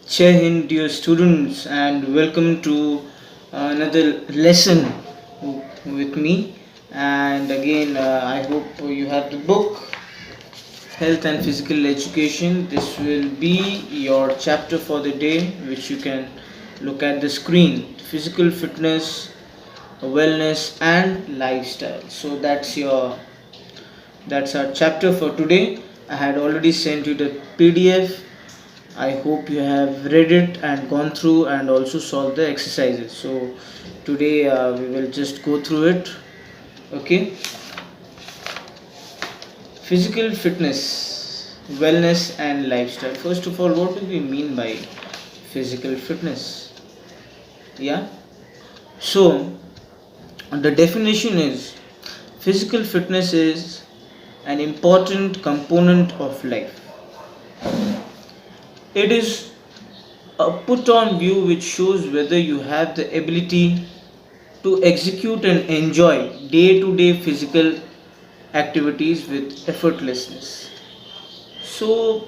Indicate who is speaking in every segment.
Speaker 1: Jai Hind, dear students, and welcome to another lesson with me. And again, I hope you have the book Health and Physical Education. This will be your chapter for the day, which you can look at the screen. Physical fitness, wellness, and lifestyle. So that's our chapter for today. I had already sent you the PDF. I hope you have read it and gone through and also solved the exercises. So today we will just go through it. Okay, physical fitness, wellness, and lifestyle. First of all, what do we mean by physical fitness? Yeah, so the definition is physical fitness is an important component of life. It is a put on view which shows whether you have the ability to execute and enjoy day to day physical activities with effortlessness. So,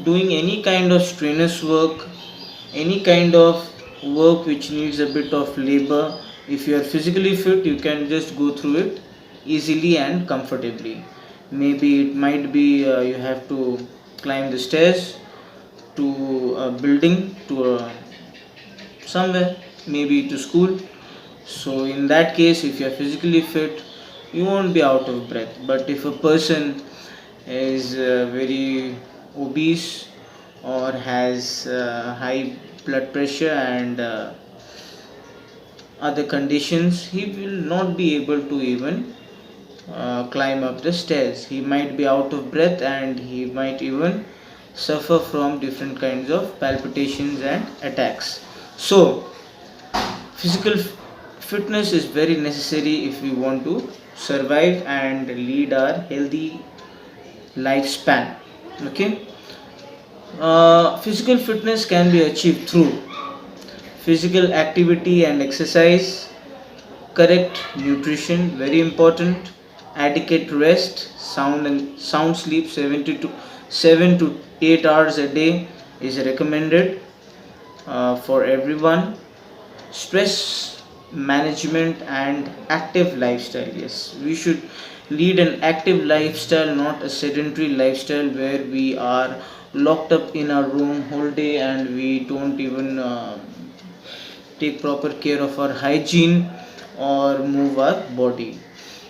Speaker 1: doing any kind of strenuous work, any kind of work which needs a bit of labor, if you are physically fit, you can just go through it easily and comfortably. Maybe it might be you have to climb the stairs to a building to somewhere, maybe to school. So in that case, if you are physically fit, you won't be out of breath. But if a person is very obese or has high blood pressure and other conditions, he will not be able to even climb up the stairs. He might be out of breath and he might even suffer from different kinds of palpitations and attacks. So, physical fitness is very necessary if we want to survive and lead our healthy lifespan. Okay, physical fitness can be achieved through physical activity and exercise, correct nutrition, very important, adequate rest, sound sleep, 7 to 8 hours a day is recommended for everyone. Stress management and active lifestyle. Yes, we should lead an active lifestyle, not a sedentary lifestyle where we are locked up in our room whole day and we don't even take proper care of our hygiene or move our body.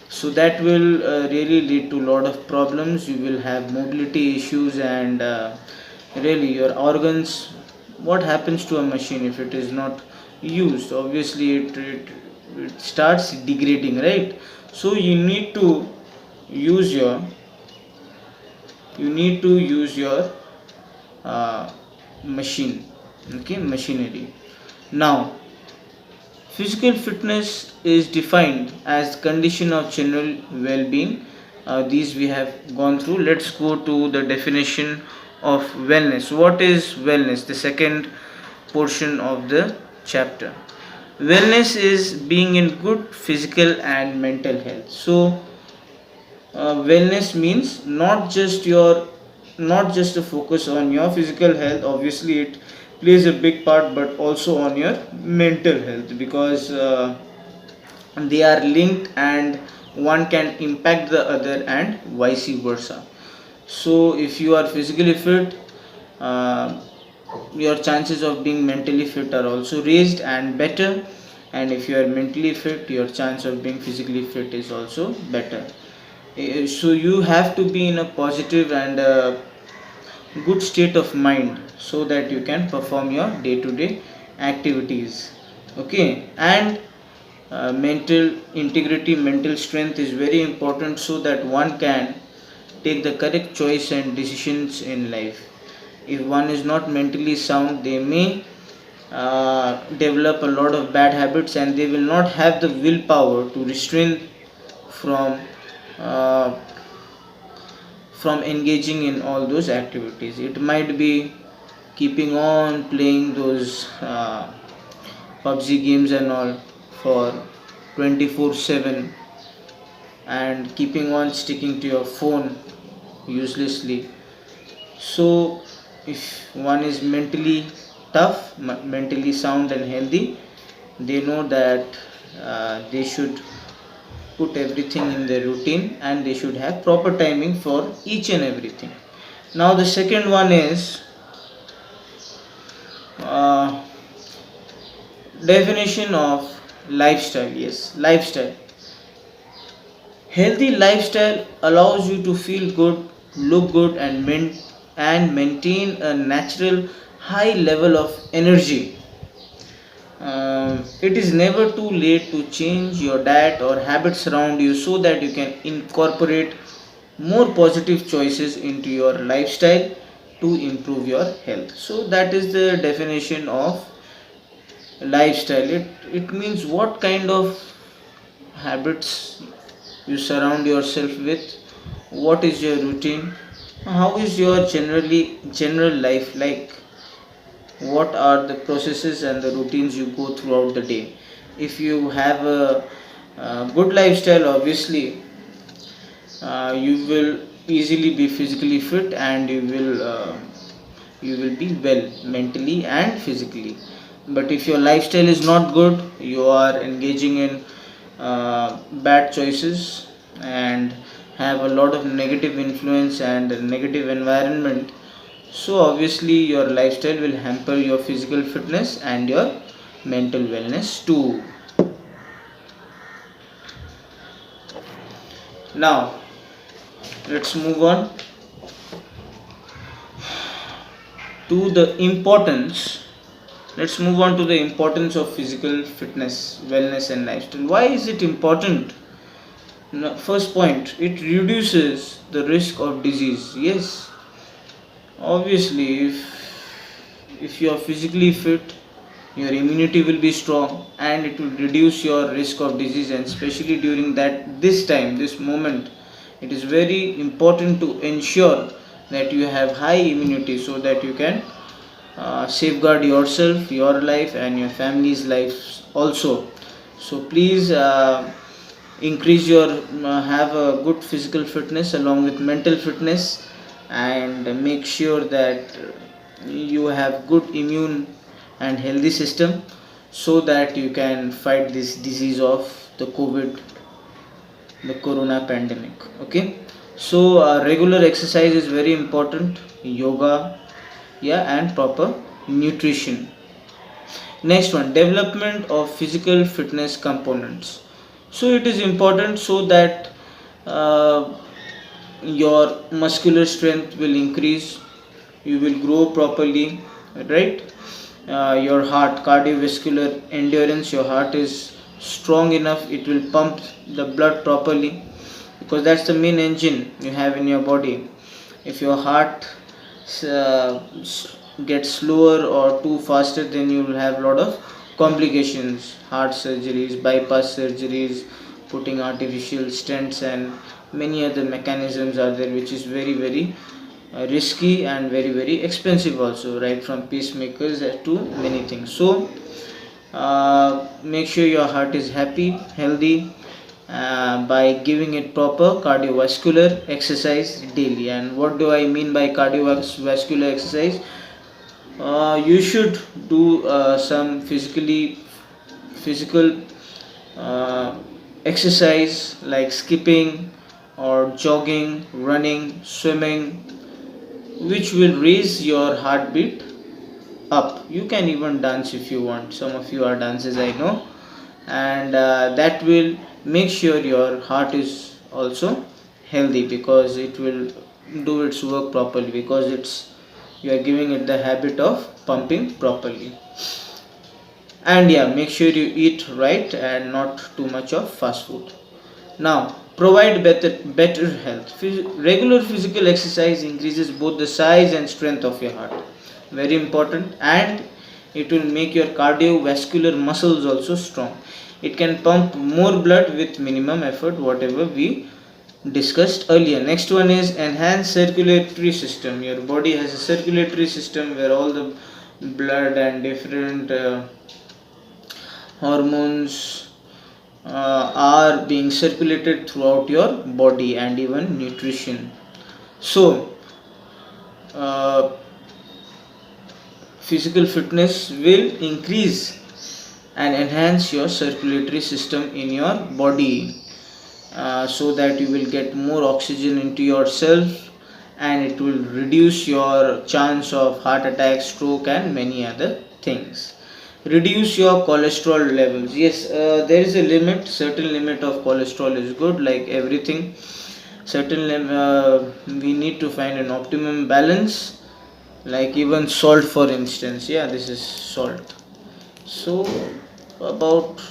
Speaker 1: So that will really lead to a lot of problems. You will have mobility issues and really your organs. What happens to a machine if it is not used? Obviously it starts degrading, right? So use your you need to use your uh, machine, okay, machinery. Now, physical fitness is defined as condition of general well-being. These we have gone through. Let's go to the definition of wellness. What is wellness? The second portion of the chapter. Wellness is being in good physical and mental health. So, wellness means not just a focus on your physical health. Obviously, it plays a big part, but also on your mental health because they are linked and one can impact the other and vice versa. So if you are physically fit, uh, your chances of being mentally fit are also raised and better, and if you are mentally fit, your chance of being physically fit is also better. So you have to be in a positive and good state of mind so that you can perform your day to day activities. Okay, and mental integrity, mental strength is very important so that one can take the correct choice and decisions in life. If one is not mentally sound, they may develop a lot of bad habits and they will not have the willpower to restrain from uh, engaging in all those activities. It might be keeping on playing those PUBG games and all for 24/7 and keeping on sticking to your phone uselessly. So if one is mentally tough, mentally sound and healthy, they know that they should put everything in their routine and they should have proper timing for each and everything. Now the second one is uh, definition of lifestyle. Yes, lifestyle. Healthy lifestyle allows you to feel good, look good, and maintain a natural high level of energy. It is never too late to change your diet or habits around you so that you can incorporate more positive choices into your lifestyle to improve your health. So that is the definition of lifestyle. It means what kind of habits you surround yourself with, what is your routine, how is your general life like, what are the processes and the routines you go throughout the day. If you have a good lifestyle, obviously you will easily be physically fit and you will be well mentally and physically. But if your lifestyle is not good, you are engaging in bad choices and have a lot of negative influence and a negative environment, so obviously your lifestyle will hamper your physical fitness and your mental wellness too. Now let's move on to the importance. Let's move on to the importance of physical fitness, wellness, and lifestyle. Why is it important? First point, it reduces the risk of disease. Yes, obviously, if you are physically fit, your immunity will be strong and it will reduce your risk of disease. And especially during this time, this moment, it is very important to ensure that you have high immunity so that you can safeguard yourself, your life, and your family's lives also. So please increase your have a good physical fitness along with mental fitness, and make sure that you have good immune and healthy system so that you can fight this disease of the covid, the corona pandemic. Okay, so regular exercise is very important, yoga, yeah, and proper nutrition. Next one, development of physical fitness components. So it is important so that uh, your muscular strength will increase, you will grow properly, right? Your heart, cardiovascular endurance, your heart is strong enough, it will pump the blood properly, because that's the main engine you have in your body. If your heart uh, gets slower or too faster, then you will have a lot of complications, heart surgeries, bypass surgeries, putting artificial stents, and many other mechanisms are there which is very risky and very expensive also, right from pacemakers to many things. So make sure your heart is happy, healthy, by giving it proper cardiovascular exercise daily. And what do I mean by cardiovascular exercise? You should do some physical uh, exercise like skipping or jogging, running, swimming, which will raise your heartbeat up. You can even dance if you want. Some of you are dancers, I know, and that will make sure your heart is also healthy, because it will do its work properly, because it's you are giving it the habit of pumping properly. And yeah, make sure you eat right and not too much of fast food. Now, provide better health. Regular physical exercise increases both the size and strength of your heart, very important, and it will make your cardiovascular muscles also strong. It can pump more blood with minimum effort, whatever we discussed earlier. Next one is enhanced circulatory system. Your body has a circulatory system where all the blood and different hormones are being circulated throughout your body, and even nutrition. So uh, physical fitness will increase and enhance your circulatory system in your body, so that you will get more oxygen into yourself, and it will reduce your chance of heart attack, stroke, and many other things. Reduce your cholesterol levels. Yes, there is a limit, certain limit of cholesterol is good, like everything. We need to find an optimum balance, like even salt, for instance. Yeah, this is salt. So about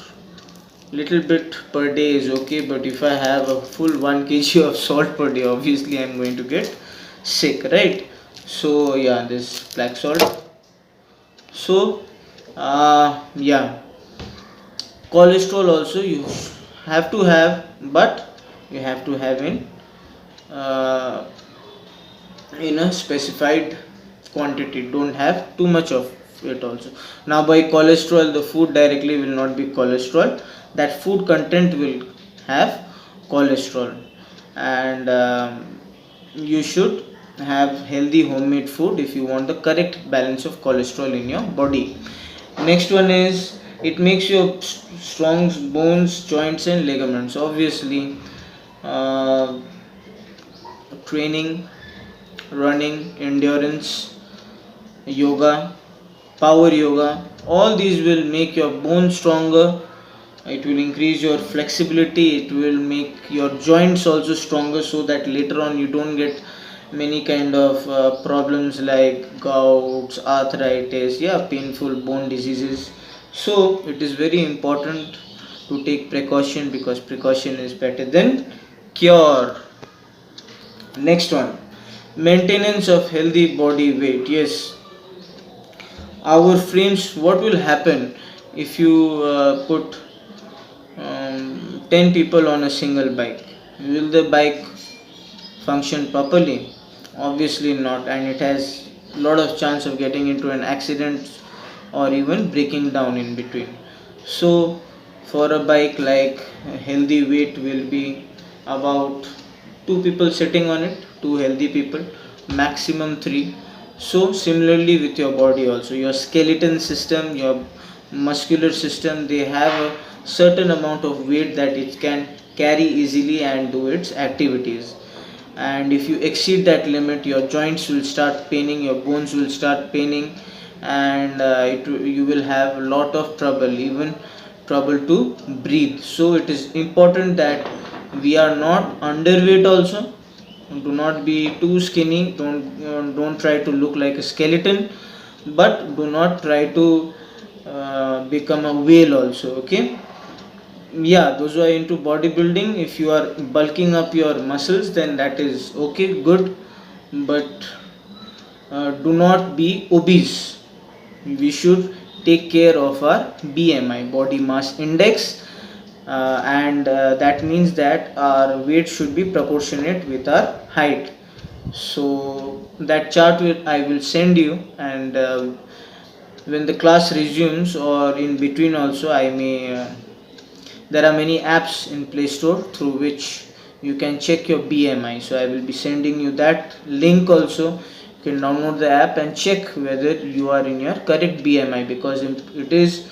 Speaker 1: little bit per day is okay, but if I have a full 1 kg of salt per day, obviously I'm going to get sick, right? So yeah, this black salt. So yeah, cholesterol also you have to have, but you have to have uh, in a specified quantity. Don't have too much of it also. Now by cholesterol, the food directly will not be cholesterol, that food content will have cholesterol. And you should have healthy homemade food if you want the correct balance of cholesterol in your body. Next one is, it makes your strong bones, joints, and ligaments. Obviously, uh, training, running, endurance, yoga, power yoga, all these will make your bones stronger. It will increase your flexibility, it will make your joints also stronger, so that later on you don't get many kind of problems like gouts, arthritis, yeah, painful bone diseases. So it is very important to take precaution, because precaution is better than cure. Next one, maintenance of healthy body weight. Yes, our frames, what will happen if you put 10 people on a single bike? Will the bike function properly? Obviously not, and it has a lot of chance of getting into an accident or even breaking down in between. So for a bike, like a healthy weight will be about 2 people sitting on it, 2 healthy people, maximum 3. So similarly with your body also, your skeleton system, your muscular system, they have a certain amount of weight that it can carry easily and do its activities. And if you exceed that limit, your joints will start paining, your bones will start paining, and you will have a lot of trouble, even trouble to breathe. So it is important that we are not underweight also. Do not be too skinny, don't try to look like a skeleton, but do not try to become a whale also, okay? Yeah, those who are into bodybuilding, if you are bulking up your muscles, then that is okay, good, but do not be obese. We should take care of our BMI, body mass index, and that means that our weight should be proportionate with our height. So that chart I will send you, and when the class resumes or in between also, I may there are many apps in Play Store through which you can check your BMI. So I will be sending you that link also. You can download the app and check whether you are in your correct BMI, because it is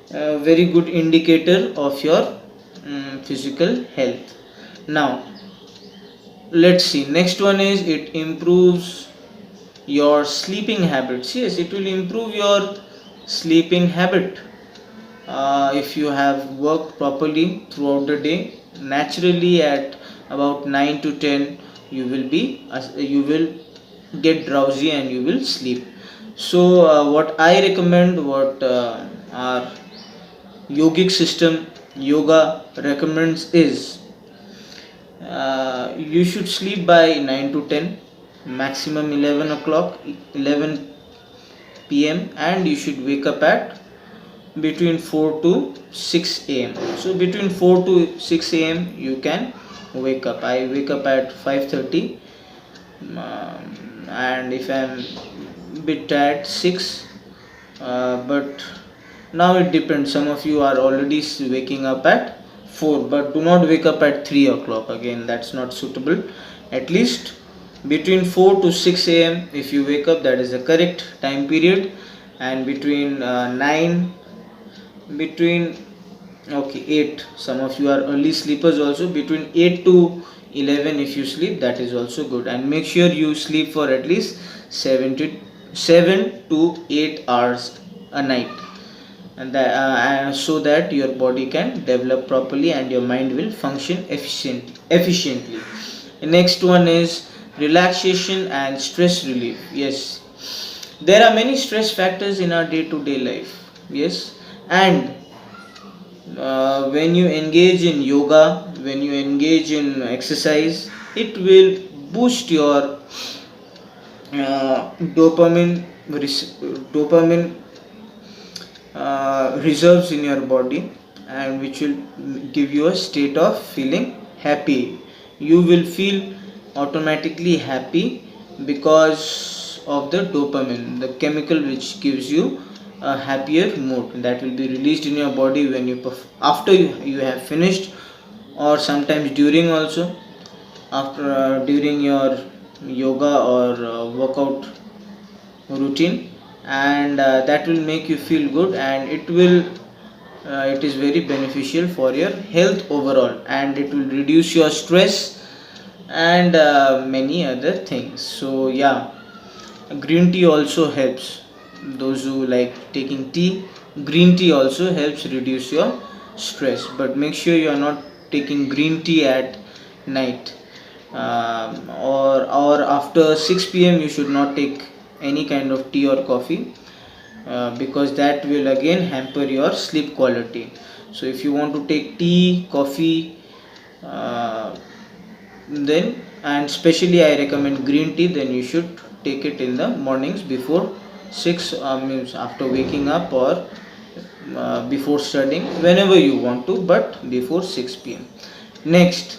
Speaker 1: a very good indicator of your physical health. Now let's see, next one is, it improves your sleeping habits. Yes, it will improve your sleeping habit. If you have worked properly throughout the day, naturally at about 9 to 10 you will get drowsy and you will sleep. So what I recommend, what our yogic system, yoga recommends is, you should sleep by 9 to 10, maximum 11 o'clock, 11 p.m., and you should wake up at between 4 to 6 a.m. So between 4 to 6 a.m. you can wake up. I wake up at 5:30, and if I'm bit tired, 6. But now it depends. Some of you are already waking up at 4, but do not wake up at 3 o'clock. Again, that's not suitable. At least between 4 to 6 a.m. if you wake up, that is the correct time period. and between 9 between okay 8, some of you are early sleepers also, between 8 to 11 if you sleep, that is also good. And make sure you sleep for at least 7 to 8 hours a night, and so that your body can develop properly and your mind will function efficiently. The next one is relaxation and stress relief. Yes, there are many stress factors in our day to day life. Yes, and when you engage in yoga, when you engage in exercise, it will boost your dopamine dopamine reserves in your body, and which will give you a state of feeling happy. You will feel automatically happy because of the dopamine, the chemical which gives you a happier mood, that will be released in your body when after you have finished, or sometimes during also, after during your yoga or workout routine, and that will make you feel good, and it is very beneficial for your health overall, and it will reduce your stress and many other things. So yeah, green tea also helps. Those who like taking tea, green tea also helps reduce your stress, but make sure you are not taking green tea at night, or after 6 p.m. you should not take any kind of tea or coffee, because that will again hamper your sleep quality. So if you want to take tea, coffee, uh, then, and especially I recommend green tea, then you should take it in the mornings before 6, means after waking up, or before studying, whenever you want to, but before 6 p.m. Next,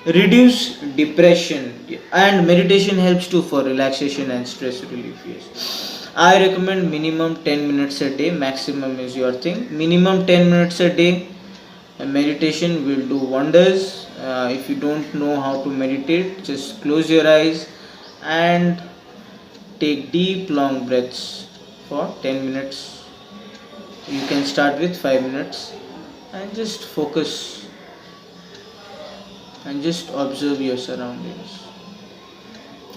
Speaker 1: reduce depression, and meditation helps too for relaxation and stress relief. Yes, I recommend minimum 10 minutes a day, maximum is your thing. Minimum 10 minutes a day meditation will do wonders. If you don't know how to meditate, just close your eyes and take deep long breaths for 10 minutes. You can start with 5 minutes, and just focus and just observe your surroundings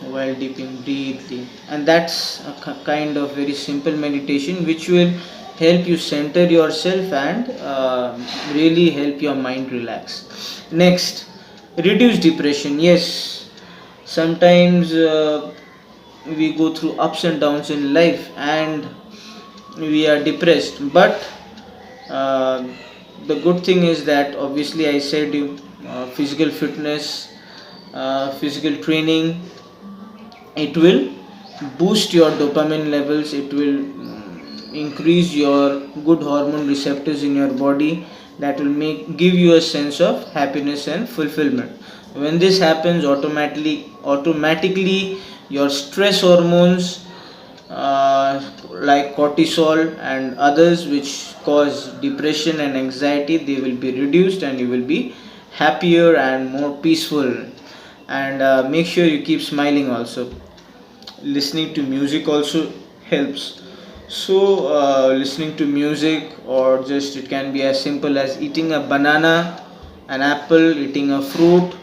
Speaker 1: while deeping deeply. And that's a kind of very simple meditation which will help you center yourself and really help your mind relax. Next, reduce depression. Yes, sometimes we go through ups and downs in life and we are depressed, but uh, the good thing is that, obviously I said you, physical fitness, physical training, it will boost your dopamine levels, it will increase your good hormone receptors in your body, that will make give you a sense of happiness and fulfillment. When this happens, automatically your stress hormones, like cortisol and others which cause depression and anxiety, they will be reduced, and you will be happier and more peaceful. And make sure you keep smiling also. Listening to music also helps. So listening to music, or just it can be as simple as eating a banana, an apple, eating a fruit,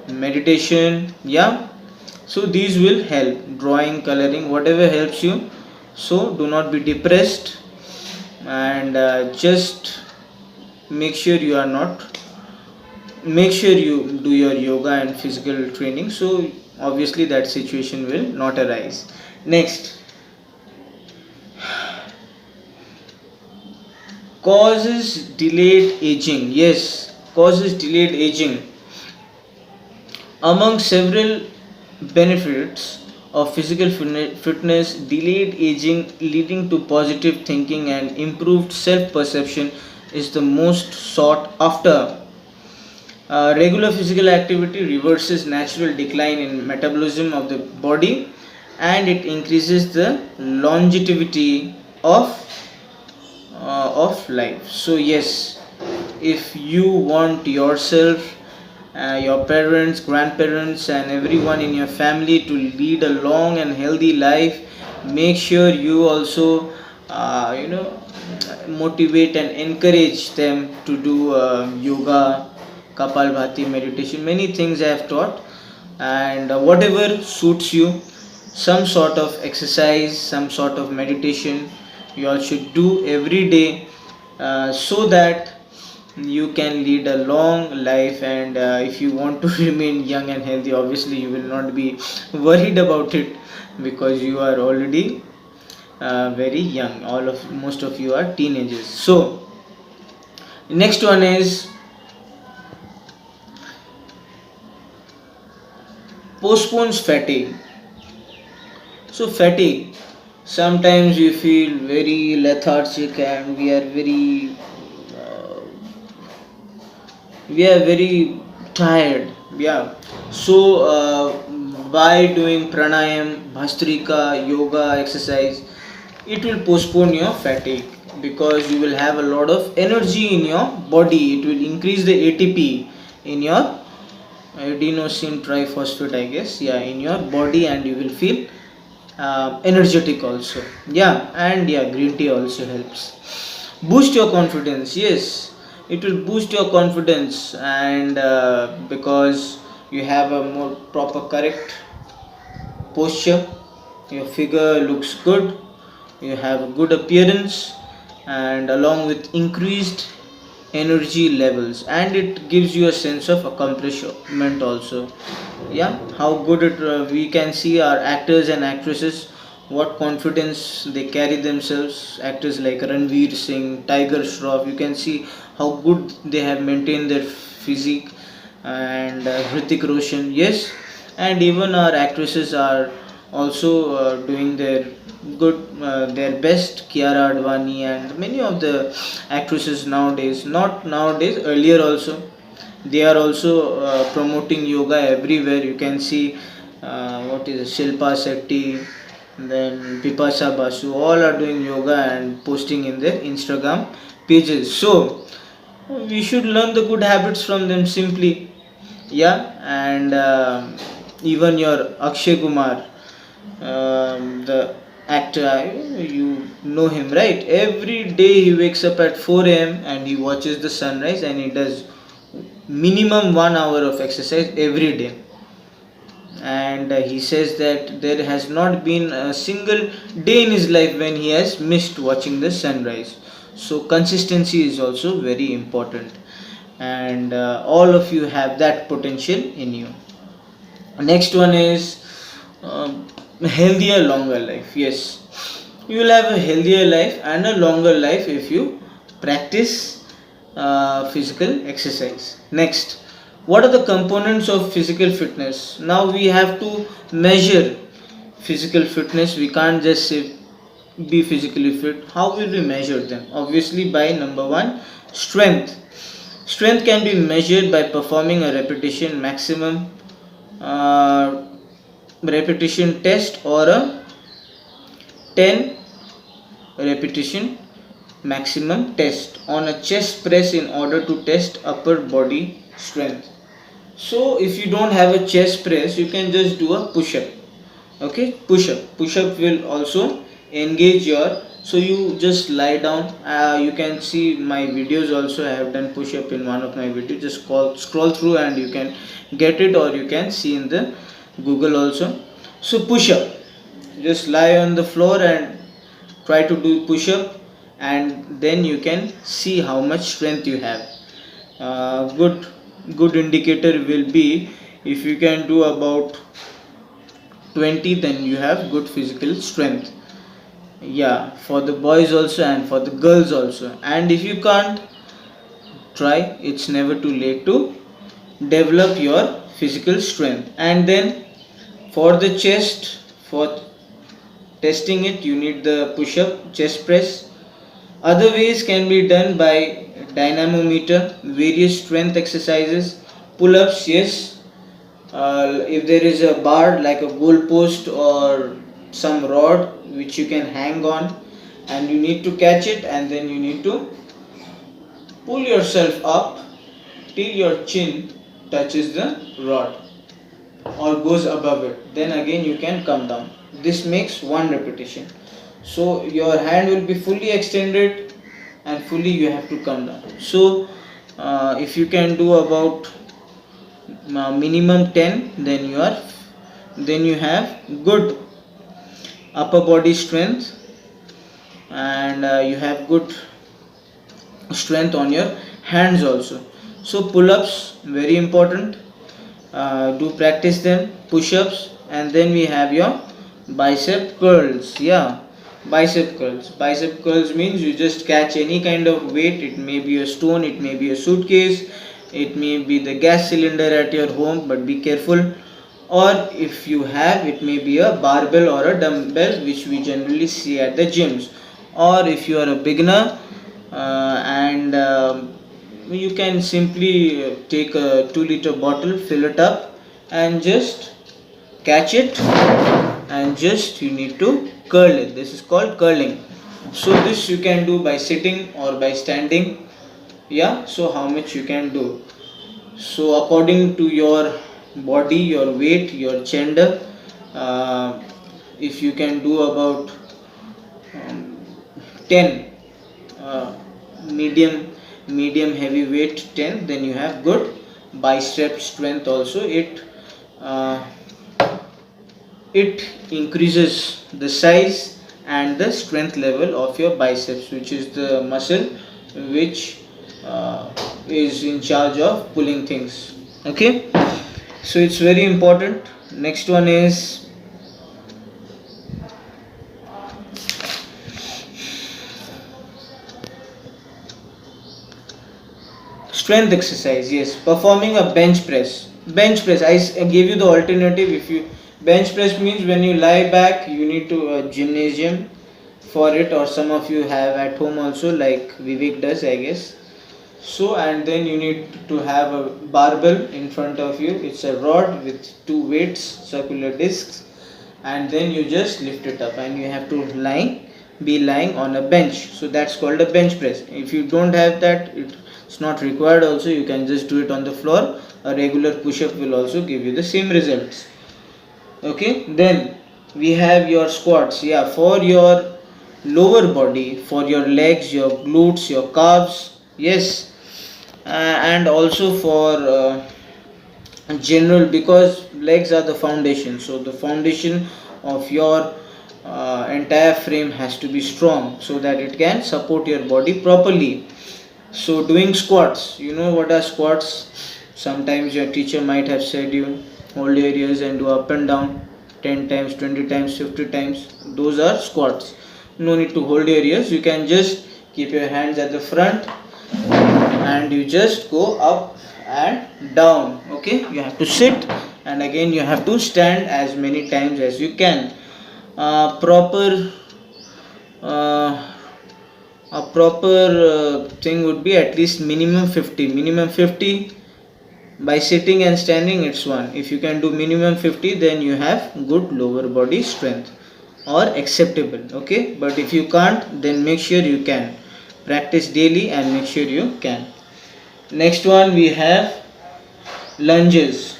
Speaker 1: meditation, yeah. So these will help. Drawing, coloring, whatever helps you. So do not be depressed, and just make sure you are not make sure you do your yoga and physical training, so obviously that situation will not arise. Next, causes delayed aging. Yes, causes delayed aging. Among several benefits of physical fitness, delayed aging leading to positive thinking and improved self perception is the most sought after. Regular physical activity reverses natural decline in metabolism of the body, and it increases the longevity of life. So yes, if you want yourself, your parents, grandparents, and everyone in your family to lead a long and healthy life, Make sure you also motivate and encourage them to do yoga, kapalbhati, meditation, many things I have taught. And whatever suits you, some sort of exercise, some sort of meditation you all should do every day, so that you can lead a long life. And if you want to remain young and healthy, obviously you will not be worried about it, because you are already very young. All of most of you are teenagers. So next one is postpones fatigue. So fatigue, sometimes we feel very lethargic, and we are very tired. Yeah. So by doing pranayam, bhastrika, yoga exercise, it will postpone your fatigue, because you will have a lot of energy in your body. It will increase the ATP in your adenosine triphosphate, I guess, yeah, in your body, and you will feel energetic also. Yeah. And yeah, green tea also helps boost your confidence. Yes, it will boost your confidence. And because you have a more proper, correct posture, your figure looks good, you have a good appearance, and along with increased energy levels, and it gives you a sense of accomplishment also. Yeah, how good it we can see our actors and actresses, what confidence they carry themselves. Actors like Ranveer Singh, Tiger Shroff, you can see how good they have maintained their physique. And Hrithik Roshan, yes. And even our actresses are also doing their best. Kiara Advani and many of the actresses nowadays, not nowadays, earlier also, they are also promoting yoga everywhere. You can see what is it, Shilpa Shetty, then Bipasha Basu, all are doing yoga and posting in their Instagram pages. So we should learn the good habits from them simply. Yeah. And even your Akshay Kumar, the actor, you know him, right? Every day he wakes up at 4 a.m. and he watches the sunrise, and he does minimum 1 hour of exercise every day. And he says that there has not been a single day in his life when he has missed watching the sunrise. So consistency is also very important, and all of you have that potential in you. Next one is healthier, longer life. Yes, you will have a healthier life and a longer life if you practice physical exercise. Next, what are the components of physical fitness? Now we have to measure physical fitness. We can't just say be physically fit. How will we measure them? Obviously, by number one, strength. Strength can be measured by performing a repetition maximum uh, repetition test, or a 10 repetition maximum test on a chest press, in order to test upper body strength. So if you don't have a chest press, you can just do a push up. Okay, push up will also engage your, so you just lie down. You can see my videos also. I have done push up in one of my videos. Just scroll through and you can get it, or you can see in the Google also. So push up, just lie on the floor and try to do push up, and then you can see how much strength you have. Good indicator will be, if you can do about 20, then you have good physical strength. Yeah, for the boys also and for the girls also. And if you can't, try, it's never too late to develop your physical strength. And then for the chest, for testing it, you need the push up, chest press. Other ways can be done by dynamometer, various strength exercises, pull ups, yes. If there is a bar like a goal post or some rod which you can hang on, and you need to catch it, and then you need to pull yourself up till your chin touches the rod. or goes above it, then again you can come down. This makes one repetition. So your hand will be fully extended and fully you have to come down. So if you can do about minimum 10, then you have good upper body strength, and you have good strength on your hands also. So pull-ups very important, do practice them. Push-ups, and then we have your bicep curls. Yeah, bicep curls means you just catch any kind of weight. It may be a stone, it may be a suitcase, it may be the gas cylinder at your home, but be careful. Or if you have, it may be a barbell or a dumbbell, which we generally see at the gyms. Or if you are a beginner, and you can simply take a 2-liter bottle, fill it up, and just catch it, and just you need to curl it. This is called curling. So this you can do by sitting or by standing. Yeah, so how much you can do? So according to your body, your weight, your gender, uh, if you can do about 10, uh, medium heavy weight 10, then you have good bicep strength also. Uh, it increases the size and the strength level of your biceps, which is the muscle which uh, is in charge of pulling things. Okay, so it's very important. Next one is strength exercise. Yes, performing a bench press. I gave you the alternative. If you bench press means when you lie back, you need to gymnasium for it, or some of you have at home also, like Vivek does, I guess. So, and then you need to have a barbell in front of you. It's a rod with two weights, circular discs, and then you just lift it up, and you have to be lying on a bench. So that's called a bench press. If you don't have that, it's not required also. You can just do it on the floor. A regular push-up will also give you the same results. Okay, then we have your squats. Yeah, for your lower body, for your legs, your glutes, your calves. Yes, and also for general, because legs are the foundation. So the foundation of your entire frame has to be strong so that it can support your body properly. So doing squats, you know what are squats? Sometimes your teacher might have said you hold your ears and do up and down 10 times, 20 times, 50 times. Those are squats. No need to hold your ears. You can just keep your hands at the front and you just go up and down. Okay, you have to sit, and again you have to stand as many times as you can. Proper a proper thing would be at least minimum 50 by sitting and standing. It's one. If you can do minimum 50, then you have good lower body strength or acceptable. Okay, but if you can't, then make sure you can practice daily and make sure you can. Next one, we have lunges.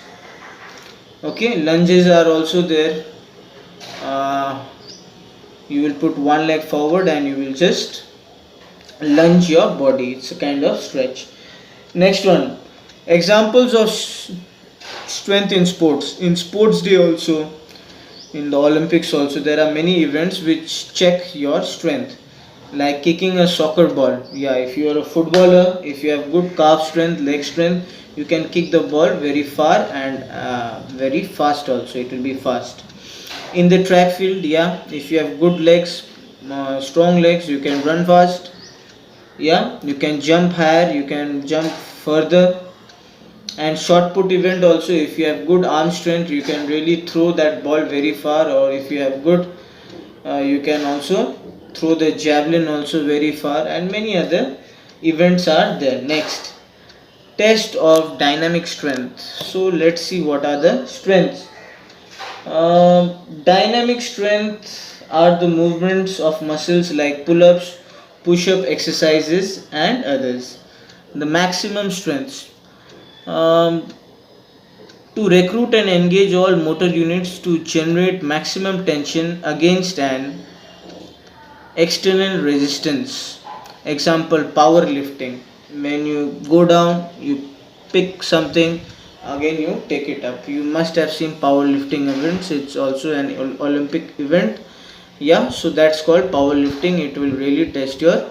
Speaker 1: Okay, lunges are also there. You will put one leg forward and you will just lunge your body. It's a kind of stretch. Next one, examples of strength in sports. In sports day also, in the Olympics also, there are many events which check your strength, like kicking a soccer ball. Yeah, if you are a footballer, if you have good calf strength, leg strength, you can kick the ball very far and very fast also. It will be fast. In the track field, yeah, if you have good legs, strong legs, you can run fast. Yeah, you can jump higher, you can jump further. And shot put event also, if you have good arm strength, you can really throw that ball very far. Or if you have good, you can also throw the javelin also very far, and many other events are there. Next, test of dynamic strength. So let's see what are the strengths. Dynamic strength are the movements of muscles like pull-ups, push-up exercises, and others. The maximum strengths. Um, to recruit and engage all motor units to generate maximum tension against an external resistance. Example, powerlifting. When you go down, you pick something, again you take it up. You must have seen powerlifting events. It's also an Olympic event. Yeah, so that's called powerlifting. It will really test your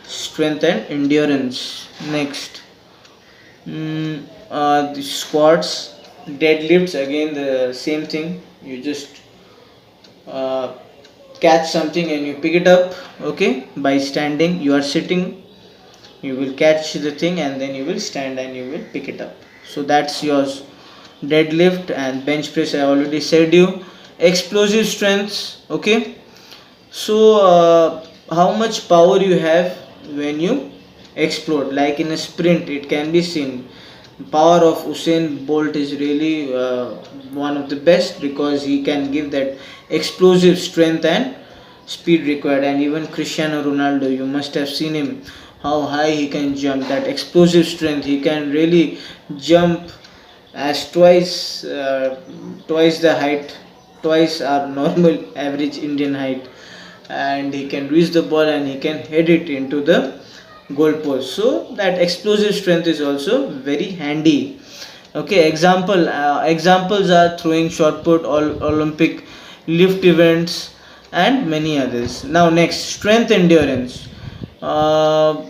Speaker 1: strength and endurance. Next, the squats, deadlifts. Again, the same thing. You just uh, catch something and you pick it up. Okay, by standing, you are sitting. You will catch the thing and then you will stand and you will pick it up. So that's yours. Deadlift and bench press. I already said you. Explosive strengths. Okay, so, how much power you have when you explode? Like in a sprint, it can be seen. Power of Usain Bolt is really one of the best because he can give that explosive strength and speed required. And even Cristiano Ronaldo, you must have seen him, how high he can jump. That explosive strength, he can really jump as twice the height, twice our normal average Indian height, and he can reach the ball and he can head it into the goal post. So that explosive strength is also very handy. Okay, examples are throwing, shot put, all Olympic lift events, and many others. Now next, strength endurance. uh,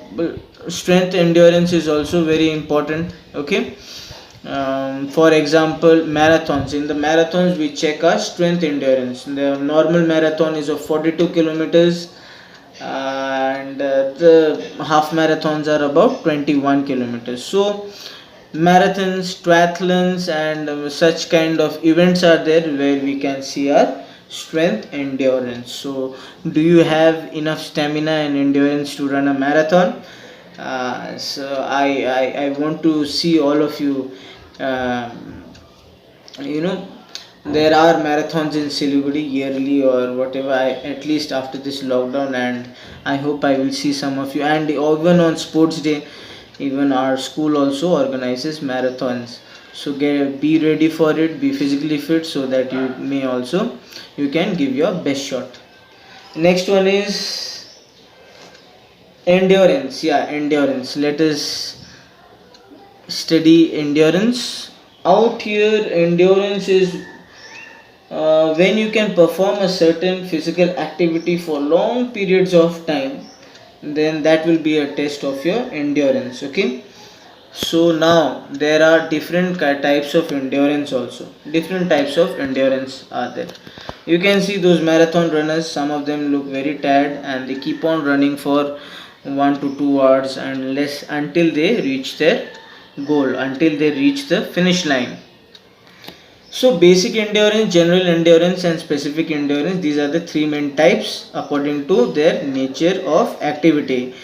Speaker 1: Strength endurance is also very important. Okay, for example, marathons. In the marathons we check our strength endurance. The normal marathon is of 42 kilometers, and the half marathons are about 21 kilometers. So marathons, triathlons, and such kind of events are there where we can see our strength endurance. So do you have enough stamina and endurance to run a marathon? I want to see all of you. Um, you know there are marathons in Siliguri yearly or whatever, at least after this lockdown, and I hope I will see some of you. And even on sports day, even our school also organizes marathons. So be ready for it, be physically fit so that you can give your best shot. Next one is endurance. Yeah, endurance. Let us study endurance. Out here, endurance is when you can perform a certain physical activity for long periods of time, then that will be a test of your endurance. Okay, so now there are different types of endurance also. Different types of endurance are there. You can see those marathon runners, some of them look very tired and they keep on running for 1 to 2 hours and less until they reach their goal, until they reach the finish line. So basic endurance, general endurance, and specific endurance, these are the three main types according to their nature of activity.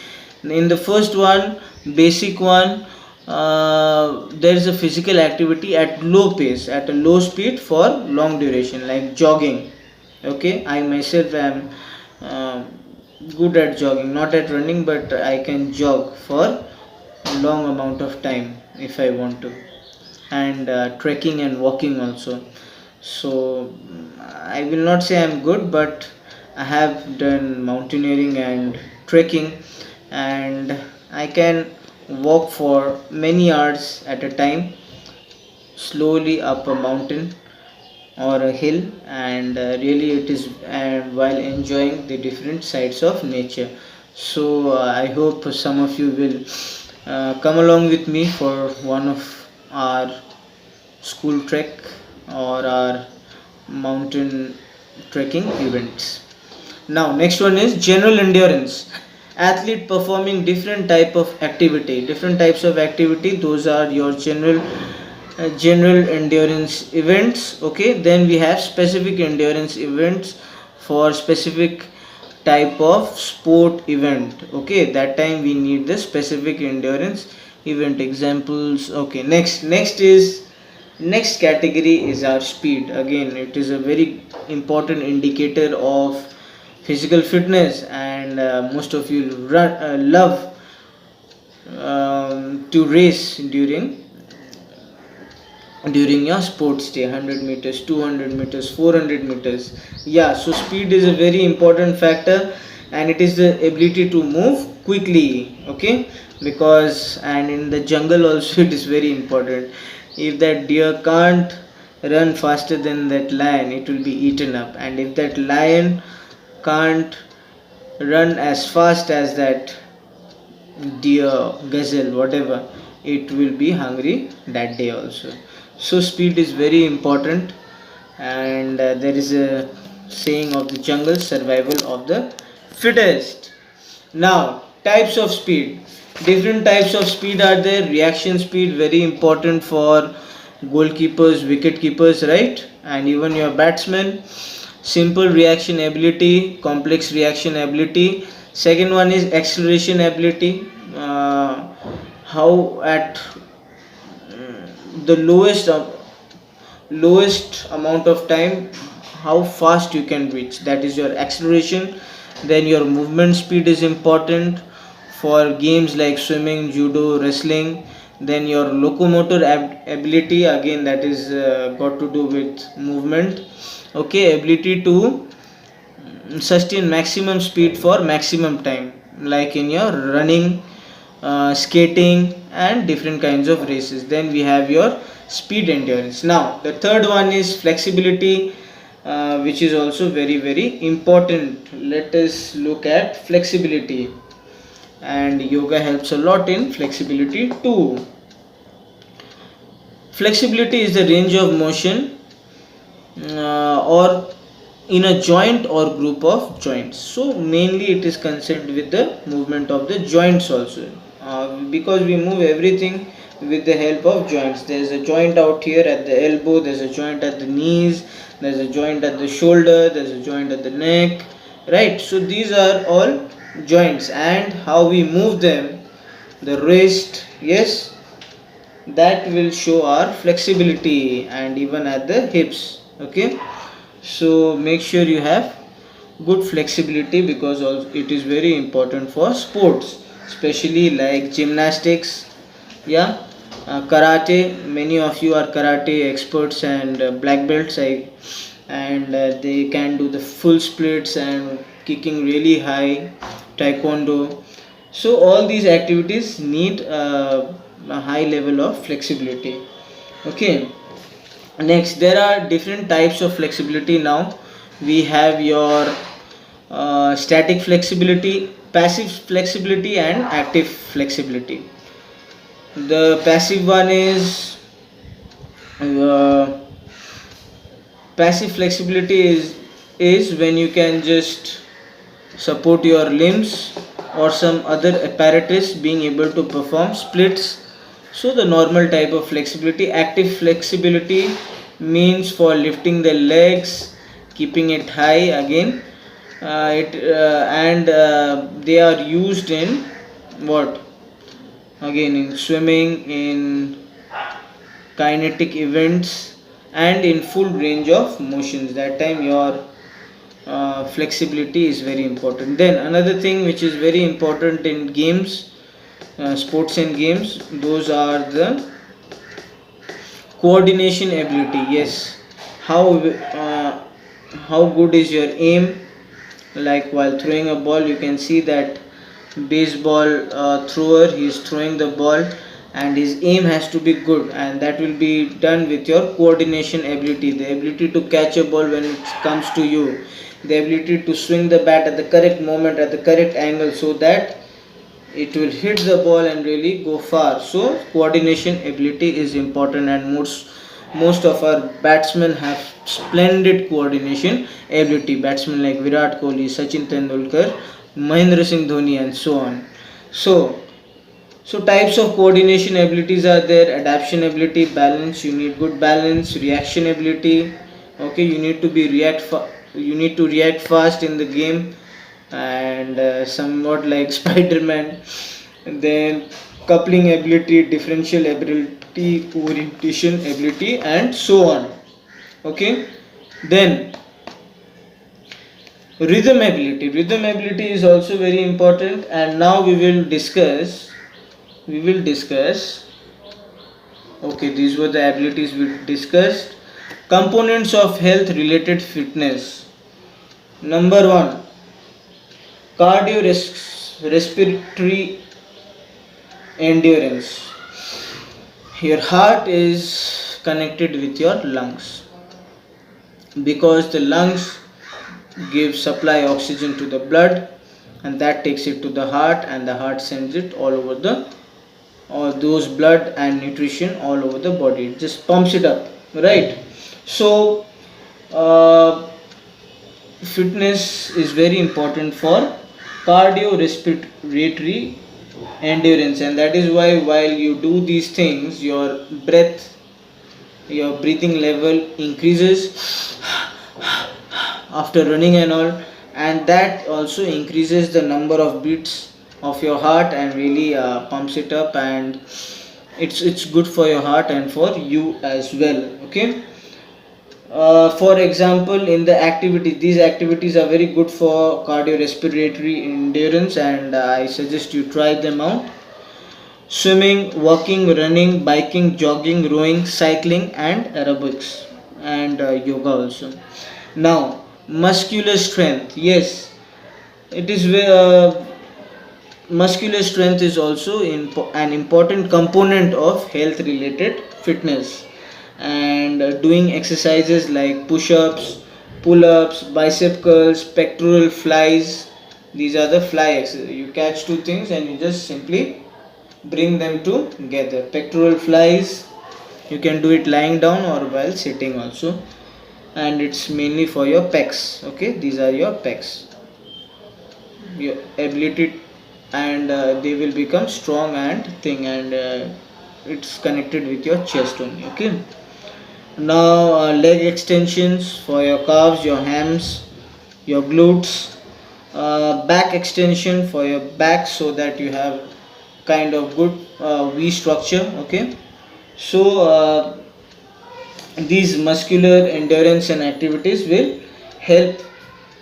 Speaker 1: In the first one, basic one, there is a physical activity at low pace, at a low speed for long duration, like jogging. Okay, I myself am uh, good at jogging, not at running, but I can jog for long amount of time if I want to. And trekking and walking also. So I will not say I'm good, but I have done mountaineering and trekking, and I can walk for many hours at a time slowly up a mountain or a hill, and really it is, and while enjoying the different sides of nature. So I hope some of you will come along with me for one of our school trek or our mountain trekking events. Now next one is general endurance. Athlete performing different type of activity, different types of activity, those are your general endurance events. Okay, then we have specific endurance events for specific type of sport event. Okay, that time we need the specific endurance event examples. Okay, next category is our speed. Again, it is a very important indicator of physical fitness, and most of you love to race during during your sports day, 100 meters, 200 meters, 400 meters. Yeah, so speed is a very important factor, and it is the ability to move quickly. Okay, because and in the jungle also it is very important. If that deer can't run faster than that lion, it will be eaten up, and if that lion can't run as fast as that deer, gazelle, whatever, it will be hungry that day also. So speed is very important, and there is a saying of the jungle, survival of the fittest. Now, types of speed. Different types of speed are there. Reaction speed, very important for goalkeepers, wicket keepers, right, and even your batsmen. Simple reaction ability, complex reaction ability. Second one is acceleration ability. How at the lowest amount of time, how fast you can reach, that is your acceleration. Then your movement speed is important for games like swimming, judo, wrestling. Then your locomotor ability, again that is got to do with movement. Okay, ability to sustain maximum speed for maximum time, like in your running, skating, and different kinds of races. Then we have your speed endurance. Now the third one is flexibility, which is also very very important. Let us look at flexibility, and yoga helps a lot in flexibility too. Flexibility is the range of motion or in a joint or group of joints. So mainly it is concerned with the movement of the joints also, because we move everything with the help of joints. There is a joint out here at the elbow, there is a joint at the knees, there is a joint at the shoulder, there is a joint at the neck, right? So these are all joints, and how we move them, the wrist, yes, that will show our flexibility, and even at the hips. Okay, so make sure you have good flexibility, because it is very important for sports, especially like gymnastics. Yeah, karate, many of you are karate experts and black belts, and they can do the full splits and kicking really high, taekwondo. So all these activities need a high level of flexibility. Okay, next there are different types of flexibility. Now we have your static flexibility, passive flexibility, and active flexibility. The passive one is uh, passive flexibility is when you can just support your limbs or some other apparatus being able to perform splits. So the normal type of flexibility. Active flexibility means for lifting the legs, keeping it high again. It and They are used in what, again, in swimming, in kinetic events, and in full range of motions. That time your flexibility is very important. Then another thing which is very important in games, sports and games, those are the coordination ability. Yes, how good is your aim? Like while throwing a ball, you can see that baseball thrower, he is throwing the ball, and his aim has to be good, and that will be done with your coordination ability, the ability to catch a ball when it comes to you, the ability to swing the bat at the correct moment, at the correct angle, so that it will hit the ball and really go far. So coordination ability is important, and most of our batsmen have splendid coordination ability. Batsmen like Virat Kohli, Sachin Tendulkar, Mahendra Singh Dhoni, and so on. So so types of coordination abilities are there. Adaptation ability, balance, you need good balance. Reaction ability, okay, you need to be you need to react fast in the game, and somewhat like Spider-Man. Then coupling ability, differential ability, orientation ability, and so on. Okay, then rhythm ability is also very important, and now we will discuss Okay, these were the abilities we discussed. Components of health related fitness. Number one, respiratory endurance. Your heart is connected with your lungs because the lungs give supply oxygen to the blood, and that takes it to the heart, and the heart sends it all over the or those blood and nutrition all over the body. It just pumps it up, right? So uh, fitness is very important for cardiorespiratory endurance, and that is why while you do these things, your breathing level increases after running and all, and that also increases the number of beats of your heart and really pumps it up, and it's good for your heart and for you as well. Okay. For example, in the activity, these activities are very good for cardiorespiratory endurance, and I suggest you try them out. Swimming, walking, running, biking, jogging, rowing, cycling, and aerobics, and yoga also. Now, muscular strength. Yes, it is muscular strength is also an important component of health related fitness, and doing exercises like push-ups, pull-ups, bicep curls, pectoral flies. These are the fly exercises. You catch two things and you just simply bring them together. Pectoral flies, you can do it lying down or while sitting also, and it's mainly for your pecs. Okay, these are your pecs, your ability, and they will become strong and thin, and it's connected with your chest only. Okay. Now leg extensions for your calves, your hams, your glutes. Back extension for your back, so that you have kind of good V structure. Okay. So these muscular endurance and activities will help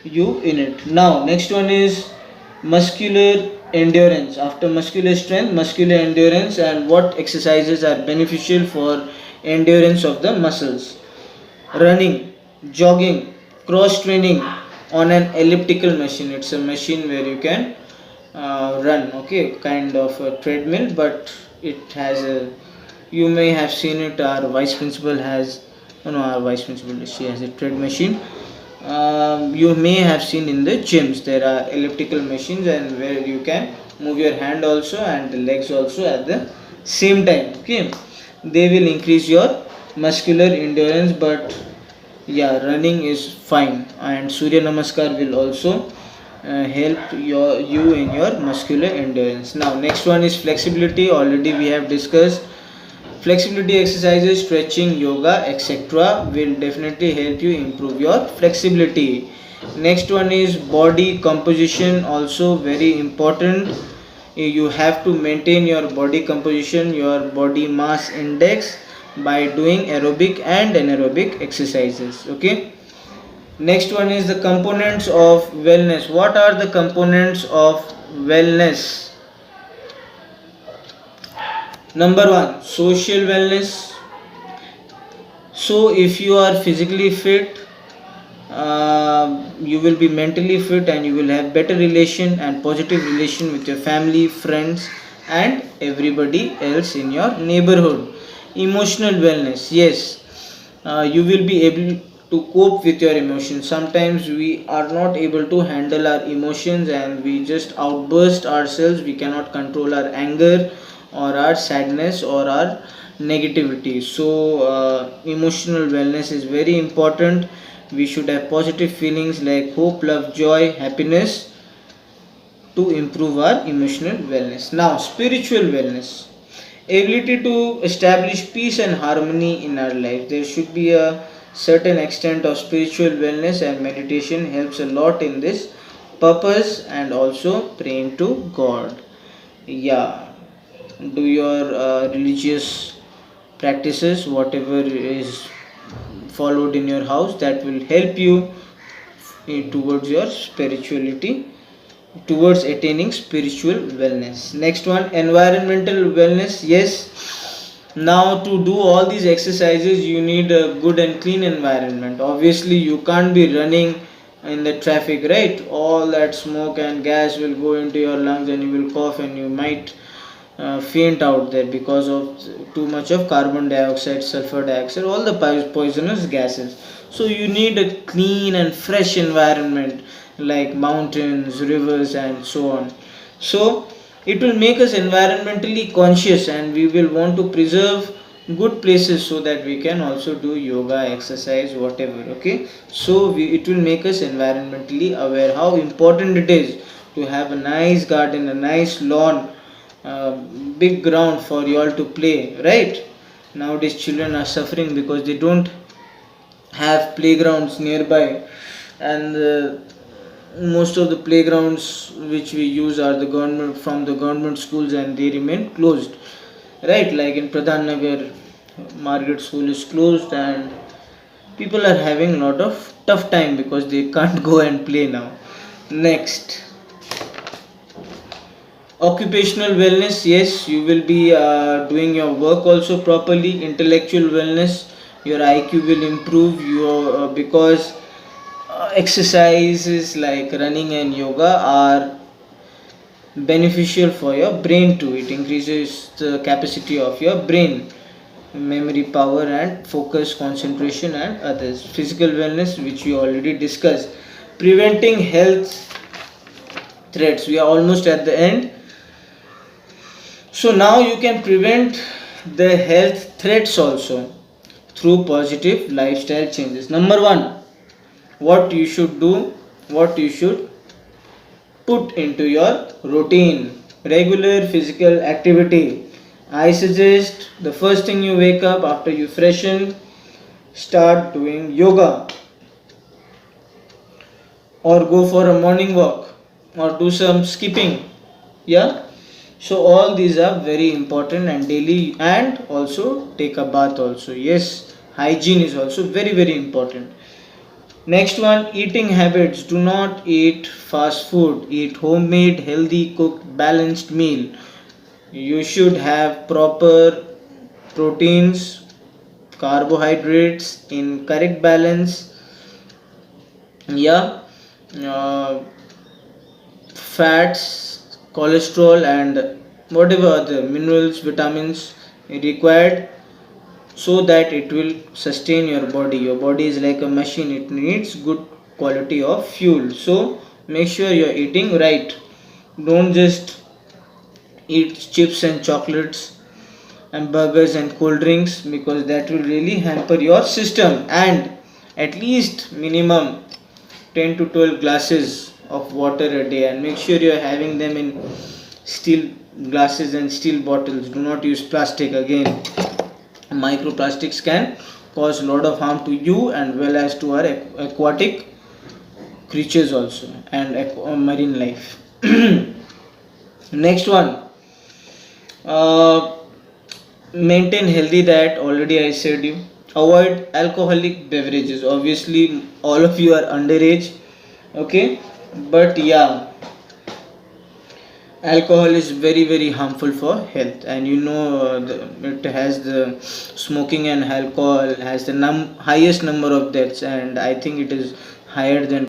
Speaker 1: you in it. Now next one is muscular endurance. After muscular strength, muscular endurance, and what exercises are beneficial for endurance of the muscles. Running, jogging, cross training on an elliptical machine. It's a machine where you can run. Okay, kind of a treadmill, but it has a, you may have seen it, our vice principal has, no, our vice principal, she has a tread machine. You may have seen in the gyms there are elliptical machines, and where you can move your hand also and the legs also at the same time. Okay, they will increase your muscular endurance, but yeah, running is fine, and surya namaskar will also help you in your muscular endurance. Now next one is flexibility. Already we have discussed flexibility exercises, stretching, yoga, etc. will definitely help you improve your flexibility. Next one is body composition, also very important. You have to maintain your body composition, your body mass index, by doing aerobic and anaerobic exercises. Okay. Next one is the components of wellness. What are the components of wellness? Number one, social wellness. So if you are physically fit, you will be mentally fit, and you will have better relation and positive relation with your family, friends, and everybody else in your neighborhood. Emotional wellness. Yes, you will be able to cope with your emotions. Sometimes we are not able to handle our emotions, and we just outburst ourselves. We cannot control our anger or our sadness or our negativity. So emotional wellness is very important. We should have positive feelings like hope, love, joy, happiness, to improve our emotional wellness. Now spiritual wellness, ability to establish peace and harmony in our life. There should be a certain extent of spiritual wellness, and meditation helps a lot in this purpose, and also praying to god. Yeah, do your religious practices, whatever is followed in your house, that will help you towards your spirituality, towards attaining spiritual wellness. Next one, environmental wellness. Yes, Now to do all these exercises you need a good and clean environment. Obviously you can't be running in the traffic, right? All that smoke and gas will go into your lungs and you will cough and you might faint out there because of too much of carbon dioxide, sulfur dioxide, all the poisonous gases. So you need a clean and fresh environment like mountains, rivers, and so on. So it will make us environmentally conscious and we will want to preserve good places so that we can also do yoga, exercise, whatever. Okay, so it will make us environmentally aware how important it is to have a nice garden, a nice lawn, uh, big ground for you all to play, right? Nowadays children are suffering because they don't have playgrounds nearby, and most of the playgrounds which we use are the government, from the government schools, and they remain closed, right? Like in Pradhan Nagar, Margaret school is closed and people are having a lot of tough time because they can't go and play now. Next, occupational wellness. Yes, you will be doing your work also properly. Intellectual wellness, your IQ will improve your because exercises like running and yoga are beneficial for your brain too. It increases the capacity of your brain, memory power and focus, concentration, and others. Physical wellness, which we already discussed. Preventing health threats, we are almost at the end. So now you can prevent the health threats also through positive lifestyle changes. Number 1, what you should do, what you should put into your routine: regular physical activity. I suggest the first thing you wake up after you freshen, start doing yoga or go for a morning walk or do some skipping. Yeah, so all these are very important and daily, and also take a bath also. Yes, hygiene is also very very important. Next one, eating habits. Do not eat fast food. Eat homemade, healthy, cooked, balanced meal. You should have proper proteins, carbohydrates in correct balance. Yeah, uh, fats, cholesterol, and whatever other minerals, vitamins required so that it will sustain your body. Your body is like a machine, it needs good quality of fuel. So make sure you're eating right. Don't just eat chips and chocolates and burgers and cold drinks because that will really hamper your system. And at least minimum 10 to 12 glasses of water a day, and make sure you're having them in steel glasses and steel bottles. Do not use plastic again. Microplastics can cause a lot of harm to you and well as to our aquatic creatures also, and marine life. Next one, uh, maintain healthy diet. Already I said you avoid alcoholic beverages. Obviously all of you are underage, okay, but yeah, alcohol is very very harmful for health, and you know it has the smoking and alcohol has the highest number of deaths, and I think it is higher than